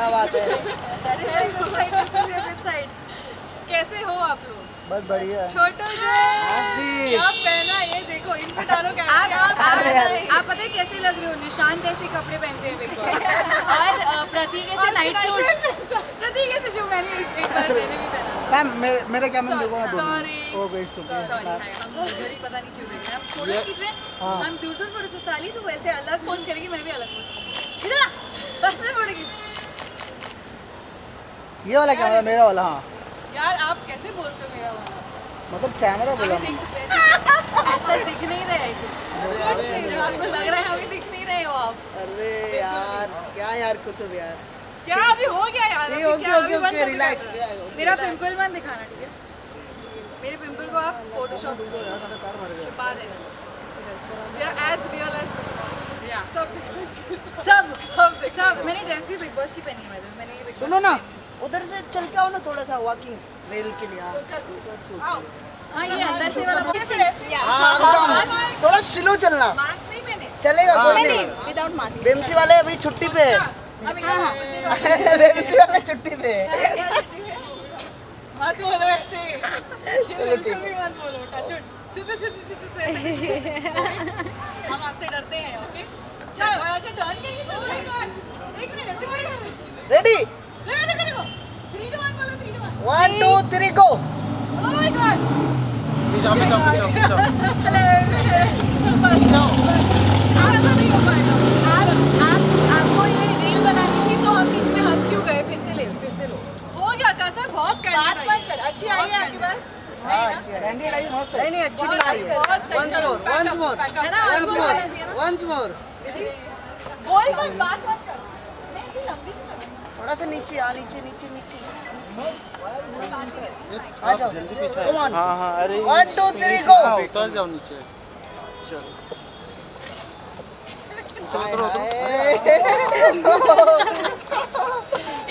क्या बात है। कैसे हो आप लोग? बस बढ़िया। छोटू जी क्या पहना ये देखो, इनको डालो आप पता है कैसे लग रहे हो? निशांत ऐसे कपड़े पहनते हैं बिग बॉस। और प्रतीक ऐसे नाइट सूट, प्रतीक ऐसे जो मैंने एक बार मैंने भी पहना। मैम मेरे क्या मैं देखो सॉरी ओ वेट सुनिए। सॉरी हम इधर ही पता नहीं क्यों देख रहे हैं। हम फोटोज खींच रहे हैं, हम दूर दूर फोटो से साली तो वैसे अलग पोज करेगी, मैं भी अलग पोज करूंगी। इधर आ बस से फोटो खींच। ये वाला कैमरा मेरा वाला। हाँ यार आप कैसे बोलते हो मेरा वाला? मतलब कैमरा बोला। ऐसा दिख नहीं रहा है कुछ जो आपको लग रहा है, अभी दिख नहीं रहे हो आप। अरे यार क्या यार कुतुब यार, क्या अभी हो गया यार? ये ओके रिलैक्स। मेरा पिंपल मत दिखाना, ठीक है? मेरे पिंपल को आप फोटोशॉप छुपा देना एज रियल एज सब। मैंने ड्रेस भी बिग बॉस की पहनी है। मैंने ये बिग बॉस सुनो ना, उधर से चल के आओ ना थोड़ा सा वॉकिंग रेल के लिए। हाँ ये अंदर से वाला फिर ऐसे थोड़ा स्लो चलना। मास्क नहीं पहने चलेगा कोई नहीं विदाउट मास्क। बेमसी वाले अभी छुट्टी पे है। बेमसी वाले छुट्टी पे है। मत बोलो ऐसे, चलो ठीक है। मत बोलो टच हम आपसे डरते हैं। ओके चलो अच्छा टर्न करिए। चलो एक मिनट ऐसे कर रहे हैं। रेडी करो 3 2 1 बोलो 3 2 1 1 2 3 गो। ओह माय गॉड आपको ये रील बनानी थी तो हम बीच में हंस क्यों गए? फिर से लो हो गया कसर। बहुत बात मत कर। अच्छी आई है आपके पास? नहीं अच्छी नहीं आई है। once more है ना? once more कोई बात मत कर। मैं इतनी लंबी क्यों कर रही हूं? थोड़ा सा नीचे आ, नीचे आ जाओ जल्दी पीछे। Come on. हां अरे 1 2 3 गो। उतर जाओ नीचे। चलो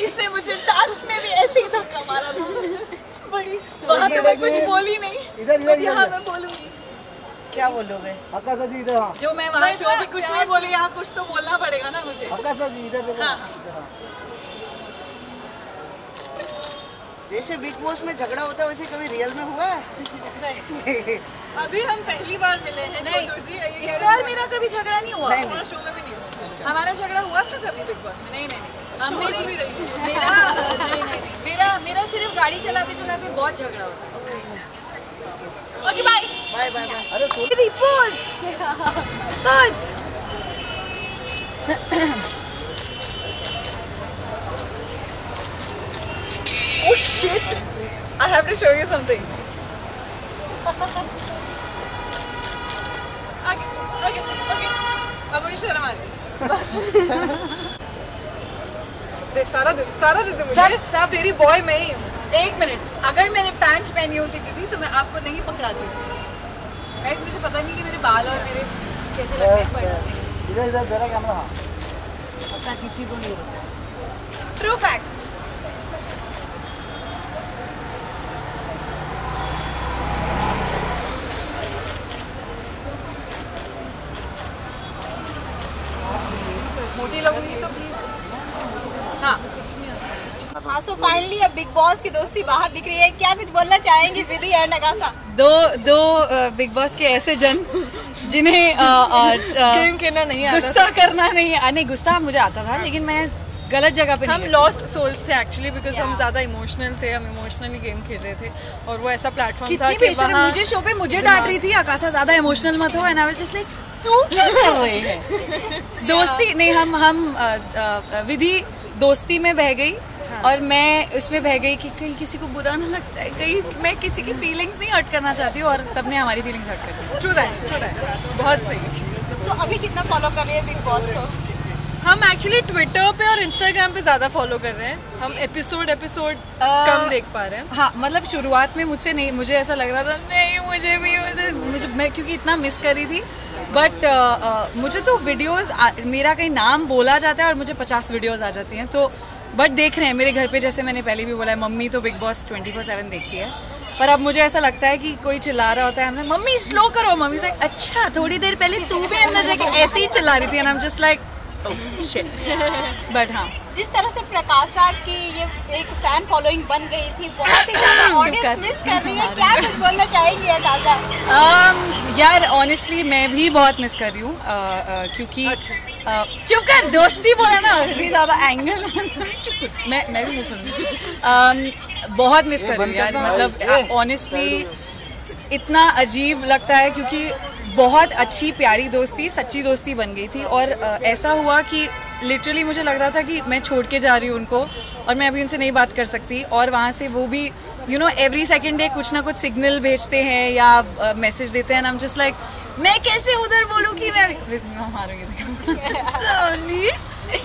इसने मुझे टास्क में भी ऐसे ही धक्का मारा था। बड़ी वहाँ तो मैं कुछ बोली नहीं। इधर यहाँ मैं बोलूंगी। क्या बोलोगे? अक्का जी इधर। हाँ जो मैं वहाँ शो में कुछ नहीं बोली, यहाँ कुछ तो बोलना पड़ेगा ना मुझे। अक्का जी इधर देखो। जैसे बिग बॉस में झगड़ा होता है वैसे कभी रियल में हुआ है? नहीं अभी हम पहली बार मिले हैं। नहीं इस बार मेरा कभी झगड़ा नहीं हुआ। हमारा शो में भी नहीं हुआ। हमारा झगड़ा हुआ था कभी बिग बॉस में? नहीं हमने भी नहीं। मेरा सिर्फ गाड़ी चलाते चलाते बहुत झगड़ा होता है। Okay bye bye bye bye. अरे पोज Oh shit! I have to show you something. Okay. अब मुझे शर्म आ रही है। देख सारा दे मुझे। सब तेरी बॉय मैं ही हूँ। एक मिनट, अगर मैंने पैंट्स पहनी होती थी तो मैं आपको नहीं पकड़ाती। गाइस मुझे पता नहीं कि मेरे बाल और मेरे कैसे लगते हैं, बट इधर मेरा कैमरा। हाँ पता किसी को नहीं होता। True facts. मोटी लगूंगी तो प्लीज। हाँ सो फाइनली अब बिग बॉस की दोस्ती बाहर दिख रही है। क्या कुछ बोलना चाहेंगे विधि एंड अगासा? दो बिग बॉस के ऐसे जन जिन्हें गेम खेलना नहीं आता, गुस्सा करना नहीं गुस्सा मुझे आता था लेकिन मैं गलत जगह पे हम लॉस्ट सोल्स थे एक्चुअली बिकॉज हम ज्यादा इमोशनल थे। हम इमोशनली गेम खेल रहे थे और वो ऐसा प्लेटफॉर्म था कि वहाँ मुझे शो पे मुझे डांट रही थी आकाशा ज्यादा इमोशनल मत हो, and I was just like तू क्या कर रही है? दोस्ती नहीं, हम विधि दोस्ती में बह गई और मैं उसमें बह गई कि कहीं किसी को बुरा ना लग जाए, कहीं मैं किसी की फीलिंग्स नहीं हर्ट करना चाहती हूँ और सबने हमारी फीलिंग्स हर्ट कर दी। ट्रू दैट बहुत सही। सो अभी कितना फॉलो कर रही है बिग बॉस को? हम एक्चुअली ट्विटर पे और इंस्टाग्राम पे ज्यादा फॉलो कर रहे हैं। हम एपिसोड कम देख पा रहे हैं। हाँ मतलब शुरुआत में मुझसे नहीं, मुझे ऐसा लग रहा था नहीं मुझे भी मैं क्योंकि इतना मिस कर रही थी, बट मुझे तो वीडियोस मेरा कहीं नाम बोला जाता है और मुझे 50 वीडियोस आ जाती हैं, तो बट देख रहे हैं मेरे घर पे, जैसे मैंने पहले भी बोला है मम्मी तो बिग बॉस 24/7 देखती है, पर अब मुझे ऐसा लगता है कि कोई चिल्ला रहा होता है हमने मम्मी स्लो करो, मम्मी से अच्छा थोड़ी देर पहले तू भी अंदर जाके ऐसे ही चिल्ला रही थी and I am just like but हाँ, जिस तरह से प्रकाशा की ये एक फैन फॉलोइंग बन गई थी, बहुत ही ज्यादा ऑडियंस मिस कर रही है, क्या कुछ बोलना चाहेंगी आकाशा? यार ऑनेस्टली मैं भी बहुत मिस कर रही हूँ, क्योंकि चुप कर, दोस्ती बोला ना, इतनी ज्यादा एंगल मैं भी मुँह खोलूंगी। बहुत मिस कर रही हूँ यार, मतलब ऑनेस्टली इतना अजीब लगता है, क्योंकि बहुत अच्छी प्यारी दोस्ती, सच्ची दोस्ती बन गई थी, और ऐसा हुआ कि लिटरली मुझे लग रहा था कि मैं छोड़ के जा रही हूँ उनको और मैं अभी उनसे नहीं बात कर सकती, और वहाँ से वो भी you know every second day कुछ ना कुछ सिग्नल भेजते हैं या मैसेज देते हैं, आई एम जस्ट लाइक मैं कैसे उधर बोलूँ कि मैं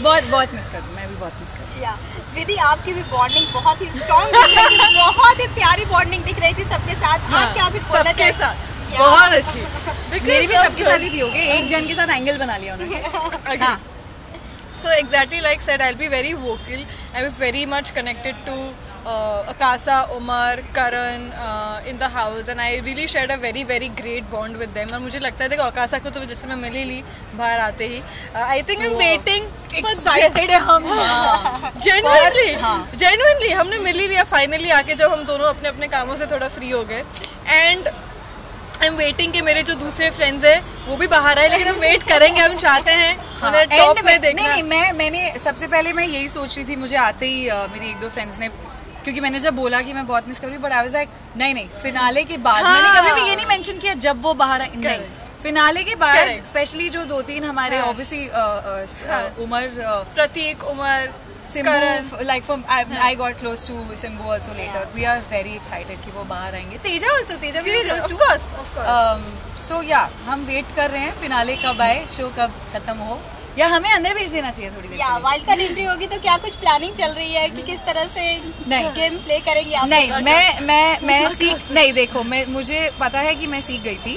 बहुत मिस कर रही हूँ, मैं भी बहुत मिस कर रही हूँ। विधि, आपकी भी बॉन्डिंग बहुत ही स्ट्रॉन्ग दिख रही थी, बहुत ही प्यारी बॉन्डिंग दिख रही थी सबके साथ। आप क्या कुछ बोलना चाहेंगे? बहुत अच्छी, मेरी भी सबके साथ ही थी, होगी एक जन के साथ एंगल बना लिया उन्होंने। हाँ, so exactly like said, I'll be very vocal. I was very much connected to Akasa, Umar, Karan in the house, and I really shared a very very great bond with them. और मुझे लगता है देखो Akasa को तो जैसे मैं मिल ही ली बाहर आते ही, I think I'm waiting, excited है हम, genuinely हमने मिल ही लिया फाइनली आके, जब हम दोनों अपने अपने कामों से थोड़ा फ्री हो गए, एंड आई एम वेटिंग कि मेरे जो दूसरे फ्रेंड्स हैं वो भी बाहर आए, लेकिन हम वेट करेंगे, हम चाहते हैं उन्हें टॉप में देखना। नहीं, मैंने सबसे पहले मैं यही सोच रही थी, मुझे आते ही मेरी एक दो फ्रेंड्स ने, क्योंकि मैंने जब बोला कि मैं बहुत मिस कर रही हूँ, बट आई वाज लाइक नहीं फिनाले के बाद, मैंने कभी भी ये नहीं मेंशन किया जब वो बाहर आए, नहीं, फिनाले के बाद स्पेशली जो 2-3 हमारे obviously Umar, Prateek, Umar, Simbu, like from I got close to Simbu also later. We are very excited कि वो बाहर आएंगे. Teja also, Teja we are close to. Of course. So yeah, हम वेट कर रहे हैं फिनाले कब आए, शो कब खत्म हो, या हमें अंदर भेज देना चाहिए थोड़ी देर के लिए. वाइल्ड कार्ड एंट्री होगी तो क्या कुछ प्लानिंग चल रही है कि किस तरह से गेम प्ले करेंगे आप? नहीं, मैं सीख नहीं, देखो मुझे पता है कि मैं सीख गई थी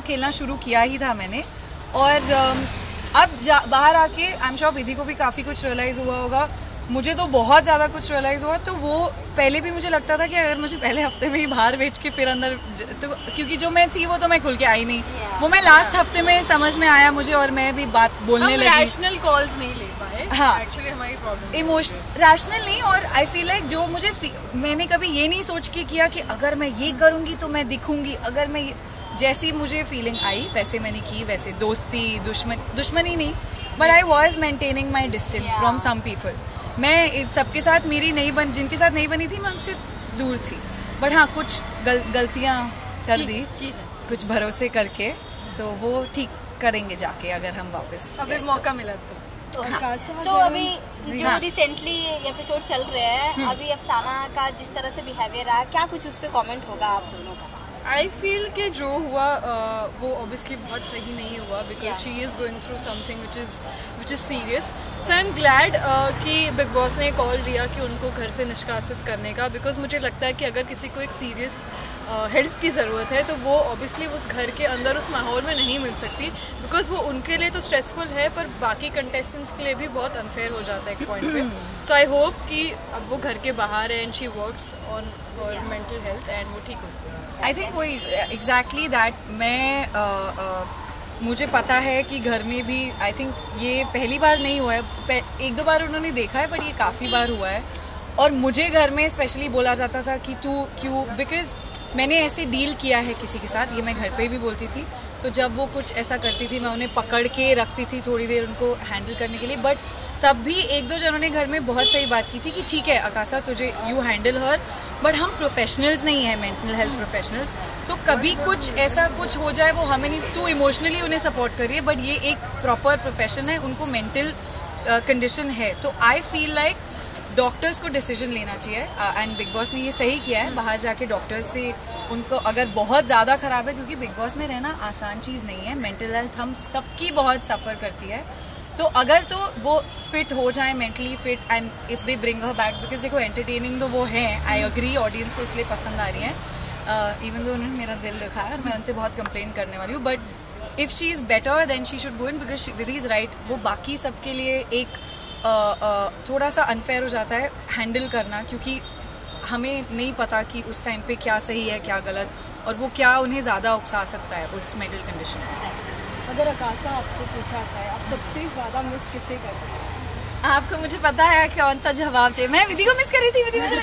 खेलना शुरू किया ही था मैंने, और अब बाहर आके आई एम श्योर विधि को भी काफ़ी कुछ रियलाइज़ हुआ होगा, मुझे तो बहुत ज़्यादा कुछ रियलाइज़ हुआ। तो वो पहले भी मुझे लगता था कि अगर मुझे पहले हफ्ते में ही बाहर बेच के फिर अंदर, तो क्योंकि जो मैं थी वो तो मैं खुल के आई नहीं, वो मैं लास्ट हफ्ते में समझ में आया मुझे, और मैं भी बात बोलने लगी। रैशनल कॉल्स नहीं ले पाए, हाँ एक्चुअली हमारी प्रॉब्लम इमोशनल रैशनल नहीं, और आई फील लाइक जो मुझे मैंने कभी ये नहीं सोच के किया कि अगर मैं ये करूँगी तो मैं दिखूँगी, अगर मैं जैसी मुझे फीलिंग आई वैसे मैंने की, वैसे दोस्ती दुश्मनी नहीं, but I was maintaining my distance from some people. मैं सबके साथ मेरी नहीं बन, जिनके साथ नहीं बनी थी मैं उनसे दूर थी, बट हाँ कुछ गलतियाँ कर दी कुछ भरोसे करके, तो वो ठीक करेंगे जाके अगर हम वापस अभी मौका मिला तो। सो अभी जो रिसेंटली एपिसोड चल रहे हैं, अभी अफसाना का जिस तरह से बिहेवियर रहा, क्या कुछ उस पर कॉमेंट होगा आप दोनों का? आई फील कि जो हुआ वो ऑब्वियसली बहुत सही नहीं हुआ, because she is going through something which is serious. So I am glad कि बिग बॉस ने कॉल दिया कि उनको घर से निष्कासित करने का, बिकॉज मुझे लगता है कि अगर किसी को एक सीरियस हेल्प की ज़रूरत है तो वो ऑब्वियसली उस घर के अंदर उस माहौल में नहीं मिल सकती, बिकॉज वो उनके लिए तो स्ट्रेसफुल है, पर बाकी कंटेस्टेंट्स के लिए भी बहुत अनफेयर हो जाता है एक पॉइंट पे। सो आई होप कि अब वो घर के बाहर है and she works on her mental health and वो ठीक हो। आई थिंक वही एग्जैक्टली दैट, मुझे पता है कि घर में भी आई थिंक ये पहली बार नहीं हुआ है, 1-2 बार उन्होंने देखा है, बट ये काफ़ी बार हुआ है, और मुझे घर में स्पेशली बोला जाता था कि तू क्यों, बिकॉज मैंने ऐसे डील किया है किसी के साथ, ये मैं घर पे भी बोलती थी, तो जब वो कुछ ऐसा करती थी मैं उन्हें पकड़ के रखती थी थोड़ी देर उनको हैंडल करने के लिए, बट तब भी 1-2 जनों ने घर में बहुत सही बात की थी कि ठीक है आकाशा तुझे यू हैंडल हर, बट हम प्रोफेशनल्स नहीं हैं, मेंटल हेल्थ प्रोफेशनल्स, तो कभी कुछ ऐसा कुछ हो जाए वो हमें नहीं, तू इमोशनली उन्हें सपोर्ट करिए, बट ये एक प्रॉपर प्रोफेशन है, उनको मेंटल कंडीशन है, तो आई फील लाइक डॉक्टर्स को डिसीजन लेना चाहिए, एंड बिग बॉस ने ये सही किया है, बाहर जाके डॉक्टर्स से उनको अगर बहुत ज़्यादा ख़राब है, क्योंकि बिग बॉस में रहना आसान चीज़ नहीं है, मेंटल हेल्थ हम सबकी बहुत सफ़र करती है, तो अगर तो वो फिट हो जाए mentally fit, and if they bring her back, because देखो एंटरटेनिंग तो वो है, आई अग्री, ऑडियंस को इसलिए पसंद आ रही है, इवन दो उन्होंने मेरा दिल रखा है और मैं उनसे बहुत कंप्लेन करने वाली हूँ, but if she is better than she should go in, because Vidhi is right, वो बाकी सबके लिए एक थोड़ा सा अनफेयर हो जाता है हैंडल करना, क्योंकि हमें नहीं पता कि उस टाइम पे क्या सही है क्या गलत, और वो क्या उन्हें ज़्यादा उकसा सकता है उस मेंटल कंडीशन में। अगर आकाशा आपसे पूछा जाए आप सबसे ज़्यादा मिस किसे करते हैं? आपको मुझे पता है कौन सा जवाब चाहिए। मैं विधि को मिस कर रही थी, विधि मुझे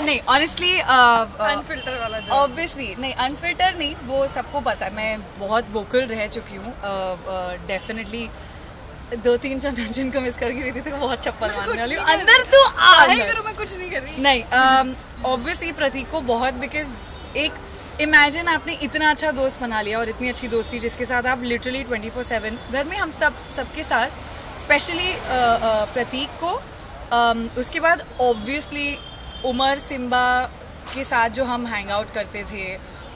नहीं ऑनेस्टली अनफिल्टर वाला जवाब। ऑब्वियसली नहीं, अनफिल्टर नहीं, वो सबको पता है। मैं बहुत वोकल रह चुकी हूँ, डेफिनेटली 2-3 जिनको मिस करके विधि तो बहुत चप्पल मारने वाली हूँ। अंदर तो करो, मैं कुछ नहीं कर रही। नहीं, ऑब्वियसली प्रतीक को बहुत, बिकॉज एक इमेजिन आपने इतना अच्छा दोस्त बना लिया और इतनी अच्छी दोस्ती जिसके साथ आप लिटरली 24/7 घर में हम सबके साथ, स्पेशली प्रतीक को, उसके बाद ऑब्वियसली उमर सिम्बा के साथ जो हम हैंग आउट करते थे,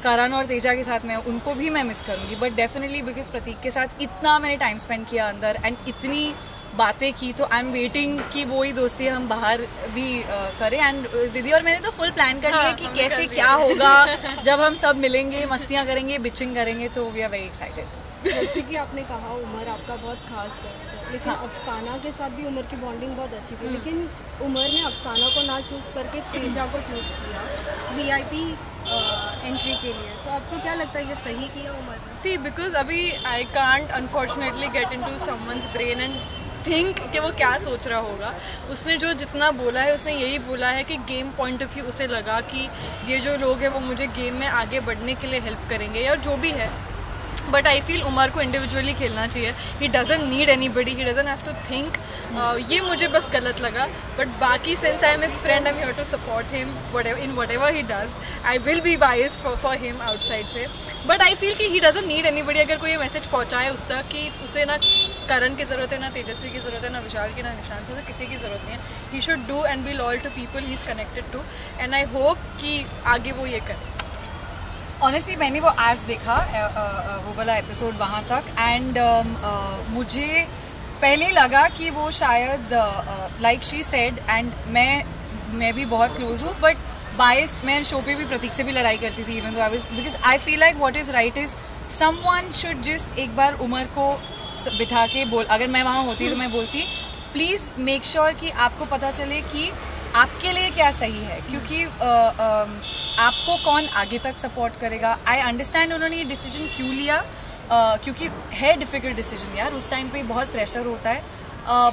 करण और तेजा के साथ, मैं उनको भी मैं मिस करूँगी, बट डेफिनेटली बिकॉज प्रतीक के साथ इतना मैंने टाइम स्पेंड किया अंदर एंड इतनी बातें की, तो आई एम वेटिंग कि वो ही दोस्ती हम बाहर भी करें। एंड विधि और मैंने तो फुल प्लान कर लिया कि कैसे क्या होगा जब हम सब मिलेंगे, मस्तियाँ करेंगे, बिचिंग करेंगे, तो वी आर वेरी एक्साइटेड। जैसे कि आपने कहा उमर आपका बहुत खास दोस्त है, लेकिन अफसाना के साथ भी उमर की बॉन्डिंग बहुत अच्छी थी, लेकिन उमर ने अफसाना को ना चूज़ करके तेजा को चूज़ किया VIP एंट्री के लिए, तो आपको क्या लगता है ये सही किया उमर ने? सी बिकॉज अभी I can't unfortunately get into someone's brain and think कि वो क्या सोच रहा होगा। उसने जो जितना बोला है उसने यही बोला है कि गेम पॉइंट ऑफ व्यू उसे लगा कि ये जो लोग हैं वो मुझे गेम में आगे बढ़ने के लिए हेल्प करेंगे या जो भी है। बट आई फील उमर को इंडिविजुअली खेलना चाहिए। He doesn't need anybody, he doesn't have to think. ये मुझे बस गलत लगा, बट बाकी since I am his friend I am here to support him in whatever he does. I will be biased for him outside से, but I feel कि he doesn't need anybody. अगर कोई ये message पहुँचाए उस तक कि उसे ना करण की ज़रूरत है, ना तेजस्वी की ज़रूरत है, ना विशाल की, ना निशांत की, उसे किसी की ज़रूरत नहीं है। He should do and be loyal to people he is connected to, and I hope कि आगे वो ये करे। ऑनेस्टली मैंने वो आज देखा वो वाला एपिसोड वहाँ तक, एंड मुझे पहले लगा कि वो शायद लाइक शी सेड, एंड मैं भी बहुत क्लोज हूँ, बट बायस्ड, मैं शो पे भी प्रतीक से भी लड़ाई करती थी, even though I was, because I feel like what is right is someone should just एक बार उमर को बिठा के बोल, अगर मैं वहाँ होती तो मैं बोलती प्लीज़ मेक श्योर कि आपको पता चले कि आपके लिए क्या सही है, क्योंकि आपको कौन आगे तक सपोर्ट करेगा। आई अंडरस्टैंड उन्होंने ये डिसीजन क्यों लिया, क्योंकि है डिफ़िकल्ट डिसीजन यार, उस टाइम पे बहुत प्रेशर होता है,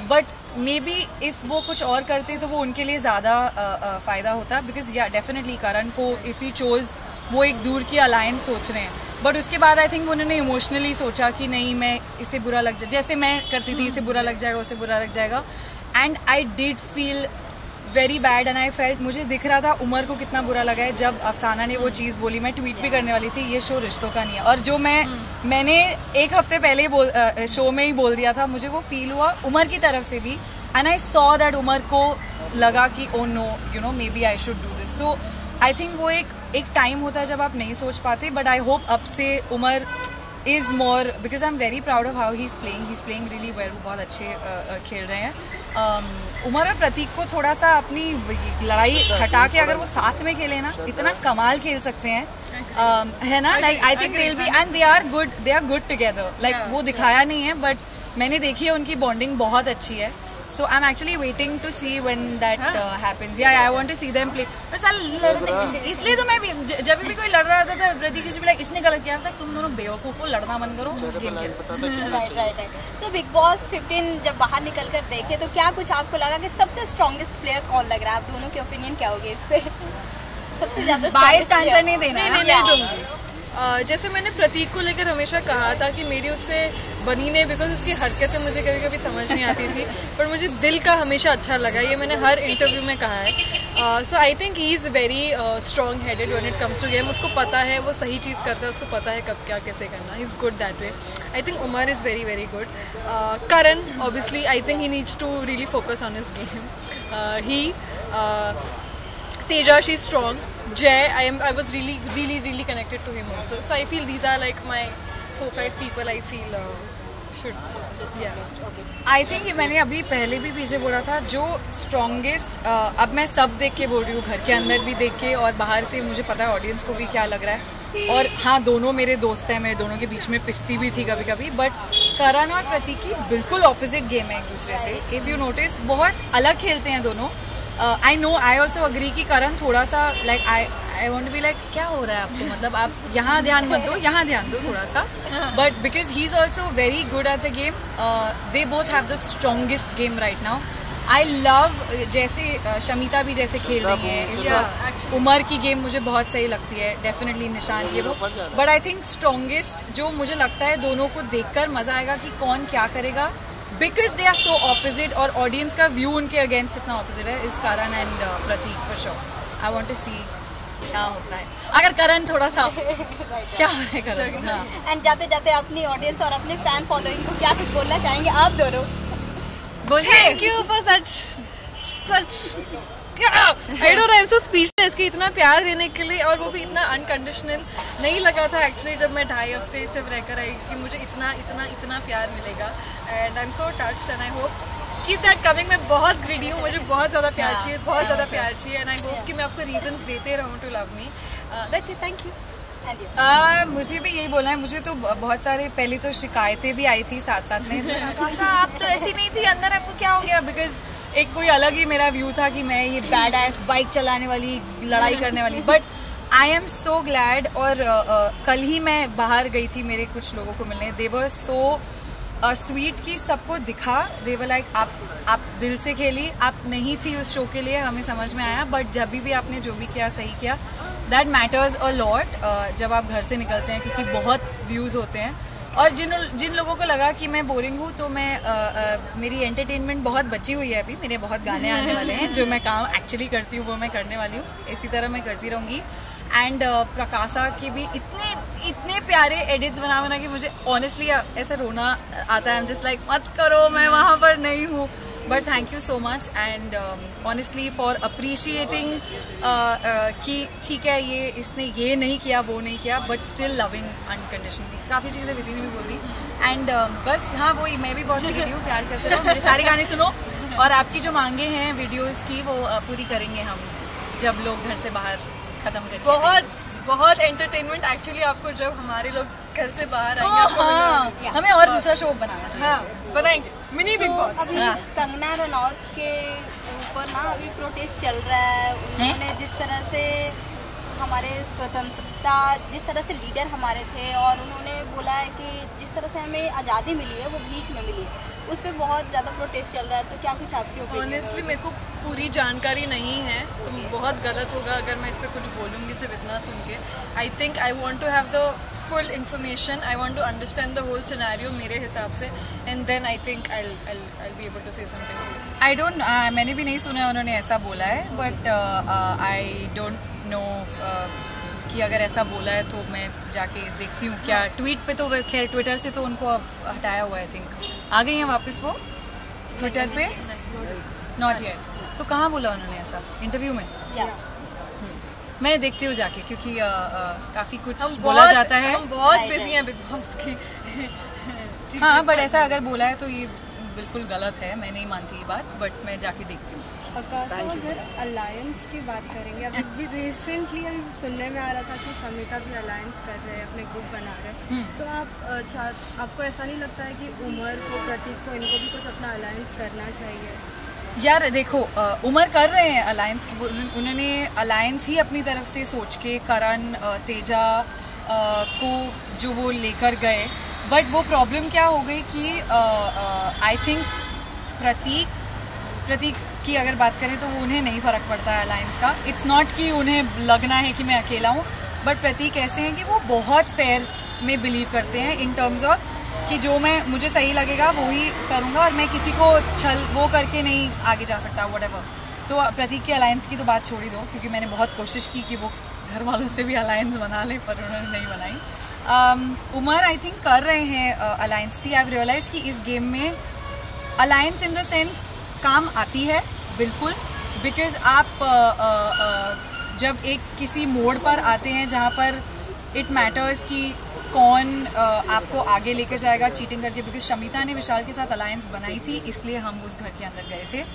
बट मे बी इफ़ वो कुछ और करते तो वो उनके लिए ज़्यादा फ़ायदा होता, बिकॉज या डेफिनेटली करण को इफ़ ही चोज़ वो एक दूर की अलायंस सोच रहे हैं, बट उसके बाद आई थिंक उन्होंने इमोशनली सोचा कि नहीं, मैं इसे बुरा लग जाए, जैसे मैं करती थी, इसे बुरा लग जाएगा, उसे बुरा लग जाएगा, and I did feel very bad and I felt, मुझे दिख रहा था उमर को कितना बुरा लगा है जब अफसाना ने वो चीज़ बोली। मैं ट्वीट भी करने वाली थी, ये शो रिश्तों का नहीं है, और जो मैंने एक हफ्ते पहले शो में ही बोल दिया था, मुझे वो फील हुआ उमर की तरफ से भी, and I saw that Umar को लगा कि oh no, you know, maybe I should do this. So I think वो एक टाइम होता है जब आप नहीं सोच पाते, बट आई होप अब से Umar is more, because I am very proud of how he is playing really well, वो बहुत अच्छे खेल रहे हैं। उमर और प्रतीक को थोड़ा सा अपनी लड़ाई हटा के अगर वो साथ में खेले ना, इतना कमाल खेल सकते हैं, है ना, like I think they will be, and they are good together, like वो दिखाया नहीं है बट मैंने देखी है उनकी बॉन्डिंग बहुत अच्छी है। So I'm actually waiting to see when that happens. Yeah, I want to see them play. बस लड़ने, इसलिए तो मैं भी जब भी कोई लड़ रहा था प्रतीक से भी लाइक इसने गलत किया, तुम दोनों बेवकूफ़ हो, लड़ना बंद करो, गेम खेलो। राइट। सो बिग बॉस 15 जब बाहर निकल कर देखे तो क्या कुछ आपको लगा कि सबसे स्ट्रॉन्गेस्ट प्लेयर कौन लग रहा है? आप दोनों के ओपिनियन क्या होगी इस पे? सबसे ज़्यादा बायस्ड आंसर नहीं देना, नहीं दूंगी। जैसे मैंने प्रतीक को लेकर हमेशा कहा था कि मेरी उससे बनी नहीं, बिकॉज उसकी हरकतें मुझे कभी कभी समझ नहीं आती थी, पर मुझे दिल का हमेशा अच्छा लगा, ये मैंने हर इंटरव्यू में कहा है। So I think he is very strong headed when it comes to game, उसको पता है वो सही चीज़ करता है, उसको पता है कब क्या कैसे करना, he is good that way. I think Umar is very very good. Karan obviously I think he needs to really focus on his game. Teja, she's strong. Jay, I was really connected to him also. So I feel these are like my 4-5 people I feel should. I think मैंने अभी पहले भी पीछे बोला था, जो strongest, अब मैं सब देख के बोल रही हूँ, घर के अंदर भी देख के और बाहर से, मुझे पता है ऑडियंस को भी क्या लग रहा है, और हाँ दोनों मेरे दोस्त हैं, मैं दोनों के बीच में पिसती भी थी कभी कभी, बट करण और प्रतीक की बिल्कुल ऑपोजिट गेम है एक दूसरे से। इफ़ यू नोटिस बहुत अलग खेलते हैं दोनों। I know, I also agree कि करण थोड़ा सा like I want to be like क्या हो रहा है आपको, मतलब आप यहाँ ध्यान मत दो, यहाँ ध्यान दो थोड़ा सा. But because he is also very good at the game. They both have the strongest game right now. I love जैसे शमिता भी जैसे खेल रही है इस वक्त. उमर की गेम मुझे बहुत सही लगती है, डेफिनेटली निशान ये वो. बट आई थिंक स्ट्रॉन्गेस्ट जो मुझे लगता है दोनों को देखकर मजा आएगा कि कौन क्या करेगा, because they are so opposite और ऑडियंस का व्यू उनके अगेंस्ट इतना ऑपोजिट है. Is Karan and Prateek for sure. I want to see क्या होता है. अगर करण थोड़ा सा क्या हो रहा है करण. एंड जाते जाते अपनी ऑडियंस और अपने फैन फॉलोइंग को क्या कुछ बोलना चाहेंगे आप दोनों? Thank you for such I don't know, I'm so speechless कि इतना प्यार देने के लिए, और वो भी इतना अनकंडीशनल. नहीं लगा था एक्चुअली जब मैं 2.5 हफ्ते सिर्फ रहकर आई कि मुझे इतना इतना इतना प्यार मिलेगा. And I am so touched and I hope keep that coming. मैं बहुत ग्रीडी हूँ, मुझे बहुत ज़्यादा प्यार चाहिए, बहुत ज़्यादा प्यार चाहिए. एंड आई होप कि मैं आपको रीजंस देते रहूँ to love me. That's it. Thank you. मुझे भी यही बोलना है. मुझे तो बहुत सारे पहले तो शिकायतें भी आई थी साथ साथ में. आप तो ऐसी नहीं थी, अंदर आपको क्या हो गया? बिकॉज एक कोई अलग ही मेरा व्यू था कि मैं ये बैड एस बाइक चलाने वाली, लड़ाई करने वाली. But I am so glad. और कल ही मैं बाहर गई थी मेरे कुछ लोगों को मिलने. दे वर सो स्वीट की सबको दिखा. दे वर लाइक आप दिल से खेली. आप नहीं थी उस शो के लिए, हमें समझ में आया, बट जब भी आपने जो भी किया सही किया. दैट मैटर्स अ लॉट जब आप घर से निकलते हैं, क्योंकि बहुत व्यूज़ होते हैं. और जिन लोगों को लगा कि मैं बोरिंग हूँ, तो मैं मेरी एंटरटेनमेंट बहुत बची हुई है अभी. मेरे बहुत गाने आने वाले हैं. जो मैं काम एक्चुअली करती हूँ वो मैं करने वाली हूँ. इसी तरह मैं करती रहूँगी. एंड प्रकाशा की भी इतने प्यारे एडिट्स बना के मुझे ऑनेस्टली ऐसा रोना आता है. आई एम जस्ट लाइक मत करो, मैं वहाँ पर नहीं हूँ. But thank you so much and honestly for appreciating कि ठीक है ये इसने ये नहीं किया वो नहीं किया, बट स्टिल लविंग अनकंडीशनली. काफ़ी चीज़ें विधि ने भी बोल दी. एंड बस हाँ वही, मैं भी बहुत ग्रीडी हूँ. प्यार करते रहो, मेरे सारे गाने सुनो, और आपकी जो मांगे हैं वीडियोज़ की वो पूरी करेंगे हम जब लोग घर से बाहर खत्म करके. बहुत एंटरटेनमेंट एक्चुअली आपको जब हमारे लोग घर से बाहर आएंगे. हाँ, हमें और दूसरा शो बनाना चाहिए. हाँ बनाएंगे, मिनी बिग बॉस. अभी कंगना रनौत के ऊपर ना अभी प्रोटेस्ट चल रहा है. उन्होंने जिस तरह से हमारे स्वतंत्रता, जिस तरह से लीडर हमारे थे, और उन्होंने बोला है कि जिस तरह से हमें आज़ादी मिली है वो भीख में मिली है, उस पर बहुत ज़्यादा प्रोटेस्ट चल रहा है. तो क्या कुछ आपकी ओपिनियन? ऑनेस्टली मेरे को पूरी जानकारी नहीं है, तो बहुत गलत होगा अगर मैं इस पर कुछ बोलूँगी सिर्फ इतना सुन के. I think I want to have the full information. I want to understand the whole scenario मेरे हिसाब से, and then I think I be able to say something. I don't मैंने भी नहीं सुना उन्होंने ऐसा बोला है. बट आई डोंट नो कि अगर ऐसा बोला है तो मैं जाके देखती हूँ क्या. ट्वीट पे तो खैर ट्विटर से तो उनको हटाया हुआ है. आई थिंक आ गई हैं वापस वो ट्विटर पे. Not yet. सो कहाँ बोला उन्होंने ऐसा? इंटरव्यू में? मैं देखती हूँ जाके, क्योंकि काफ़ी कुछ बोला जाता है. हम बहुत बिजी हैं बिग बॉस की. हाँ बट ऐसा अगर बोला है तो ये बिल्कुल गलत है. मैं नहीं मानती ये बात, बट मैं जाके देखती हूँ. आकाश, अगर अलायंस की बात करेंगे, अभी रिसेंटली अभी सुनने में आ रहा था कि शमिता भी अलायंस कर रहे हैं, अपने ग्रुप बना रहे हैं. तो आपको ऐसा नहीं लगता है कि उमर को, प्रतीक को, इनको भी कुछ अपना अलायंस करना चाहिए? यार देखो, उमर कर रहे हैं अलायंस. उन्होंने अलायंस ही अपनी तरफ से सोच के करण, तेजा को जो वो लेकर गए. बट वो प्रॉब्लम क्या हो गई कि आई थिंक प्रतीक की अगर बात करें तो वो उन्हें नहीं फ़र्क पड़ता है अलायंस का. इट्स नॉट कि उन्हें लगना है कि मैं अकेला हूँ, बट प्रतीक ऐसे हैं कि वो बहुत फेयर में बिलीव करते हैं इन टर्म्स ऑफ कि जो मुझे सही लगेगा वो ही करूँगा, और मैं किसी को छल वो करके नहीं आगे जा सकता व्हाटएवर. तो प्रतीक के अलायंस की तो बात छोड़ ही दो, क्योंकि मैंने बहुत कोशिश की कि वो घर वालों से भी अलायंस बना लें, पर उन्होंने नहीं बनाई. उमर आई थिंक कर रहे हैं alliance. See I have realise कि इस गेम में अलायंस इन द सेंस काम आती है बिल्कुल. बिकॉज आप जब एक किसी मोड़ पर आते हैं जहाँ पर इट मैटर्स कि कौन आपको आगे लेकर जाएगा चीटिंग करके. बिकॉज शमिता ने विशाल के साथ अलायंस बनाई थी, इसलिए हम उस घर के अंदर गए थे.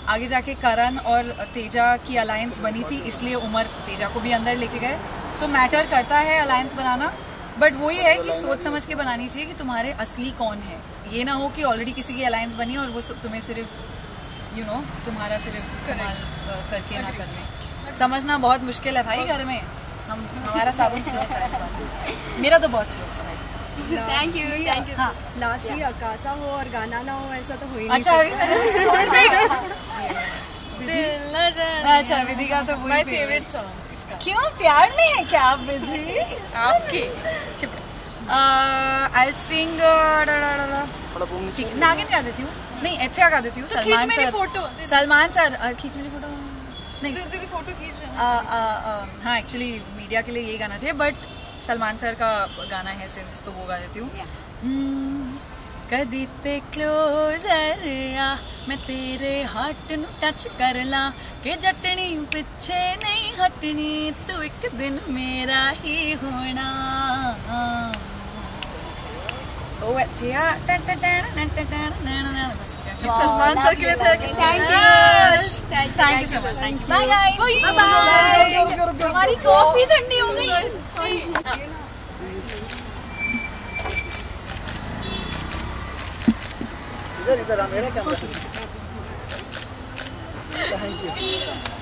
आगे जाके करण और तेजा की अलायंस बनी थी, इसलिए उमर तेजा को भी अंदर लेके गए. सो मैटर करता है अलायंस बनाना, बट वही है कि सोच समझ के बनानी चाहिए कि तुम्हारे असली कौन है. ये ना हो कि ऑलरेडी किसी की अलायंस बनी और वो तुम्हें सिर्फ तुम्हारा सिर्फ इस्तेमाल करके ना करने. समझना बहुत मुश्किल है भाई घर में. हमारा साबुन स्लो था इस बार, मेरा तो बहुत स्लो था। थैंक यू हाँ लास्ट भी अकासा हो और गाना ना हो ऐसा तो हो ही नहीं अच्छा अच्छा विधि का तो माय फेवरेट सॉन्ग इसका। क्यों प्यार में है क्या आप विधि? आपके चुप आई सिंग ठीक है, नागिन गा देती हूँ, नहीं एथिया गा देती हूँ। तो सलमान खींच मेरी सर, फोटो। सलमान सर खींच मेरी फोटो नहीं, तेरी फोटो खींच रहे हैं। हाँ एक्चुअली मीडिया के लिए ये गाना चाहिए, बट सलमान सर का गाना है सिंस, तो वो गा देती हूँ। कदी ते क्लोजर आ मैं तेरे हार्ट नु टच कर ला के जटनी पिछे नहीं हटनी तू एक दिन मेरा ही होना। ओ एथिया सलमान सर के लिए था कि thank you so much, thank you, bye guys, bye. हमारी कॉफी ठंडी हो गई। इधर मेरा कैमरा।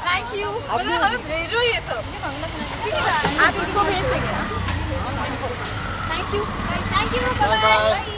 Thank you. मतलब हमें भेजो ये सब। आप इसको भेज देंगे ना? Thank you. बाय।